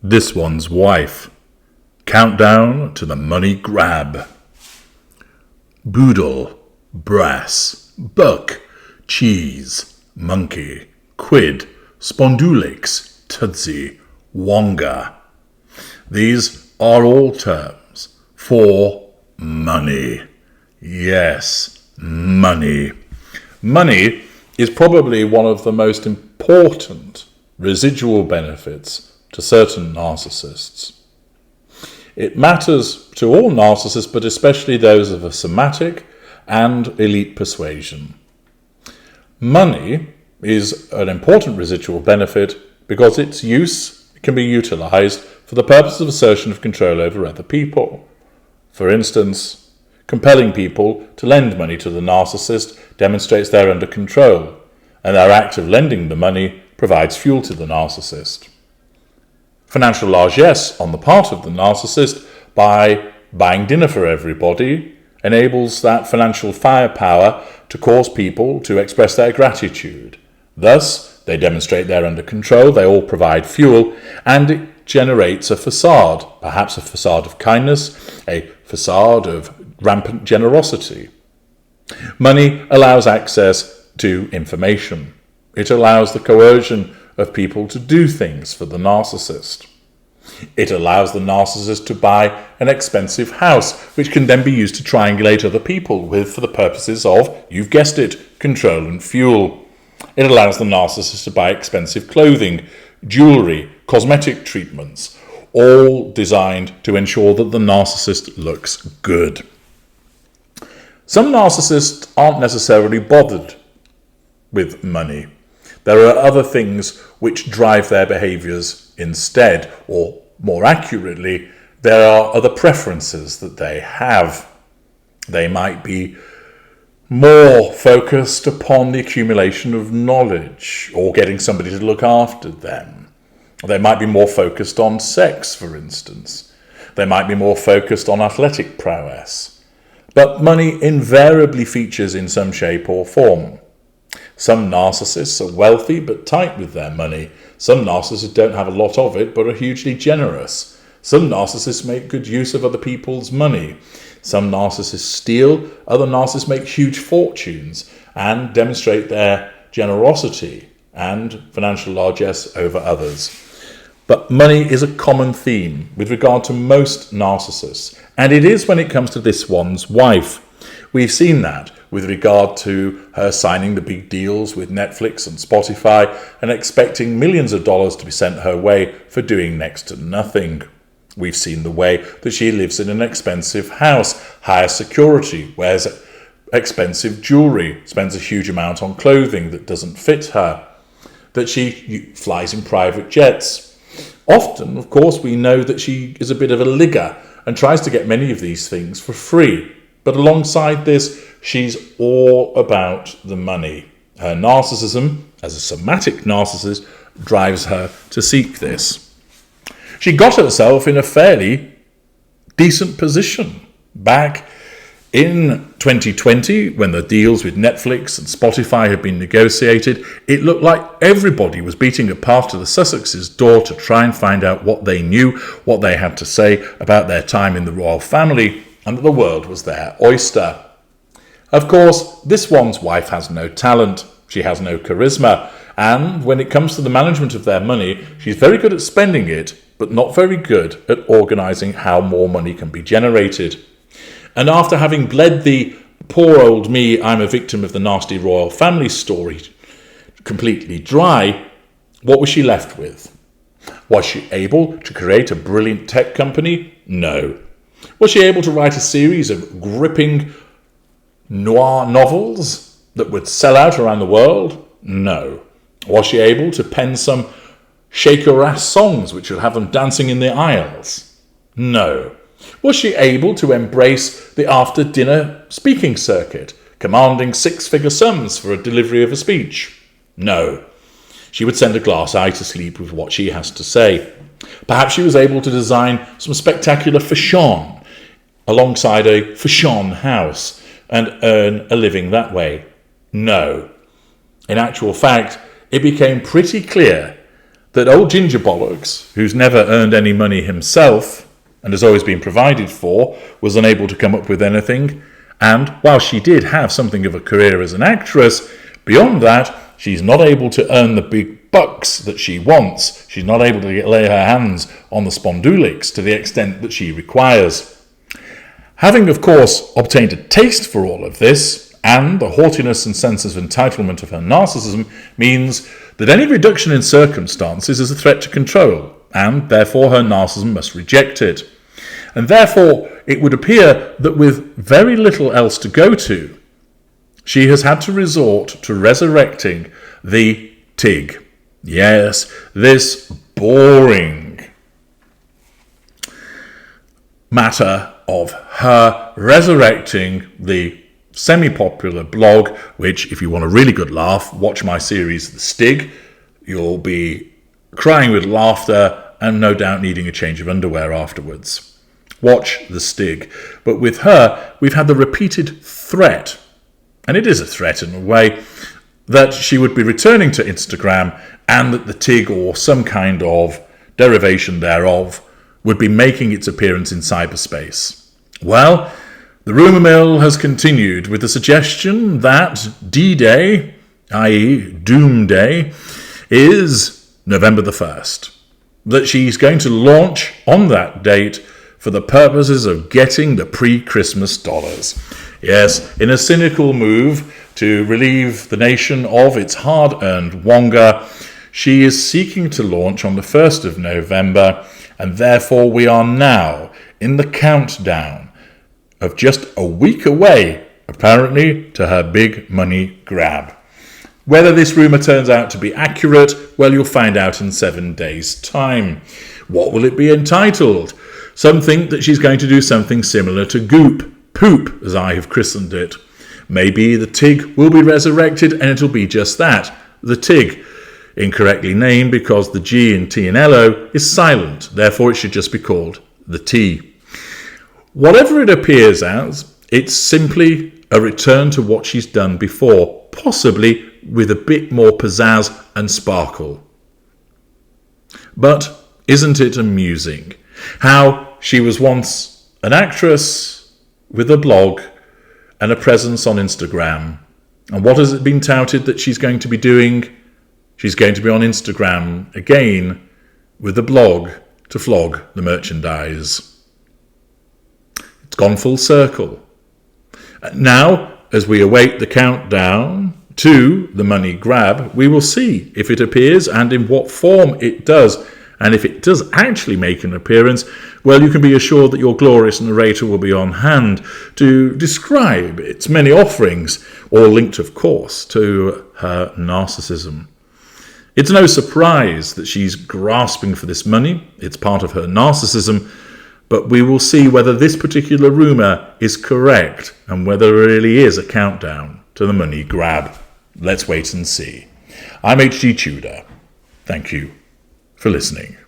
This One's Wife. Countdown to the money grab. Boodle, brass, buck, cheese, monkey, quid, spondulix, tootsie, wonga. These are all terms for money. Yes, money. Money is probably one of the most important residual benefits to certain narcissists. It matters to all narcissists, but especially those of a somatic and elite persuasion. Money is an important residual benefit because its use can be utilized for the purpose of assertion of control over other people. For instance, compelling people to lend money to the narcissist demonstrates they're under control, and their act of lending the money provides fuel to the narcissist. Financial largesse on the part of the narcissist by buying dinner for everybody enables that financial firepower to cause people to express their gratitude. Thus, they demonstrate they're under control, they all provide fuel, and it generates a facade, perhaps a facade of kindness, a facade of rampant generosity. Money allows access to information. It allows the coercion of people to do things for the narcissist. It allows the narcissist to buy an expensive house, which can then be used to triangulate other people with for the purposes of, you've guessed it, control and fuel. It allows the narcissist to buy expensive clothing, jewelry, cosmetic treatments, all designed to ensure that the narcissist looks good. Some narcissists aren't necessarily bothered with money. There are other things which drive their behaviors instead, or more accurately, there are other preferences that they have. They might be more focused upon the accumulation of knowledge or getting somebody to look after them. They might be more focused on sex, for instance. They might be more focused on athletic prowess. But money invariably features in some shape or form. Some narcissists are wealthy but tight with their money. Some narcissists don't have a lot of it but are hugely generous. Some narcissists make good use of other people's money. Some narcissists steal, other narcissists make huge fortunes and demonstrate their generosity and financial largesse over others. But money is a common theme with regard to most narcissists, and it is when it comes to this one's wife. We've seen that with regard to her signing the big deals with Netflix and Spotify and expecting millions of dollars to be sent her way for doing next to nothing. We've seen the way that she lives in an expensive house, hires security, wears expensive jewelry, spends a huge amount on clothing that doesn't fit her, that she flies in private jets. Often, of course, we know that she is a bit of a ligger and tries to get many of these things for free. But alongside this, she's all about the money. Her narcissism, as a somatic narcissist, drives her to seek this. She got herself in a fairly decent position back in 2020 when the deals with Netflix and Spotify had been negotiated. It looked like everybody was beating a path to the Sussex's door to try and find out what they knew, what they had to say about their time in the royal family, and that the world was their oyster. Of course, this one's wife has no talent, she has no charisma, and when it comes to the management of their money, she's very good at spending it, but not very good at organising how more money can be generated. And after having bled the poor old me, I'm a victim of the nasty royal family story completely dry, what was she left with? Was she able to create a brilliant tech company? No. Was she able to write a series of gripping noir novels that would sell out around the world? No. Was she able to pen some shake-your-ass songs which would have them dancing in the aisles? No. Was she able to embrace the after-dinner speaking circuit, commanding six-figure sums for a delivery of a speech? No. She would send a glass eye to sleep with what she has to say. Perhaps she was able to design some spectacular fashion alongside a fashion house and earn a living that way. No. In actual fact, it became pretty clear that old Ginger Bollocks, who's never earned any money himself and has always been provided for, was unable to come up with anything. And while she did have something of a career as an actress, beyond that, she's not able to earn the big bucks that she wants. She's not able to lay her hands on the spondulics to the extent that she requires. Having, of course, obtained a taste for all of this, and the haughtiness and sense of entitlement of her narcissism means that any reduction in circumstances is a threat to control, and therefore her narcissism must reject it. And therefore, it would appear that with very little else to go to, she has had to resort to resurrecting the TIG. Yes, this boring matter of her resurrecting the semi-popular blog, which, if you want a really good laugh, watch my series The Stig. You'll be crying with laughter and no doubt needing a change of underwear afterwards. Watch The Stig. But with her, we've had the repeated threat, and it is a threat in a way, that she would be returning to Instagram and that the TIG or some kind of derivation thereof would be making its appearance in cyberspace. Well, the rumour mill has continued with the suggestion that D-Day, i.e. Doomday, is November the 1st. That she's going to launch on that date for the purposes of getting the pre-Christmas dollars. Yes, in a cynical move to relieve the nation of its hard-earned wonga, she is seeking to launch on the 1st of November, and therefore we are now in the countdown of just a week away, apparently, to her big money grab. Whether this rumour turns out to be accurate, well, you'll find out in 7 days' time. What will it be entitled? Some think that she's going to do something similar to Goop, Poop, as I have christened it. Maybe the TIG will be resurrected and it'll be just that, the TIG. Incorrectly named because the G in Tianello is silent, therefore it should just be called the T. Whatever it appears as, it's simply a return to what she's done before, possibly with a bit more pizzazz and sparkle. But isn't it amusing how she was once an actress with a blog and a presence on Instagram, and what has it been touted that she's going to be doing? She's going to be on Instagram again with a blog to flog the merchandise. It's gone full circle. Now, as we await the countdown to the money grab, we will see if it appears and in what form it does. And if it does actually make an appearance, well, you can be assured that your glorious narrator will be on hand to describe its many offerings, all linked, of course, to her narcissism. It's no surprise that she's grasping for this money. It's part of her narcissism. But we will see whether this particular rumour is correct and whether there really is a countdown to the money grab. Let's wait and see. I'm HG Tudor. Thank you for listening.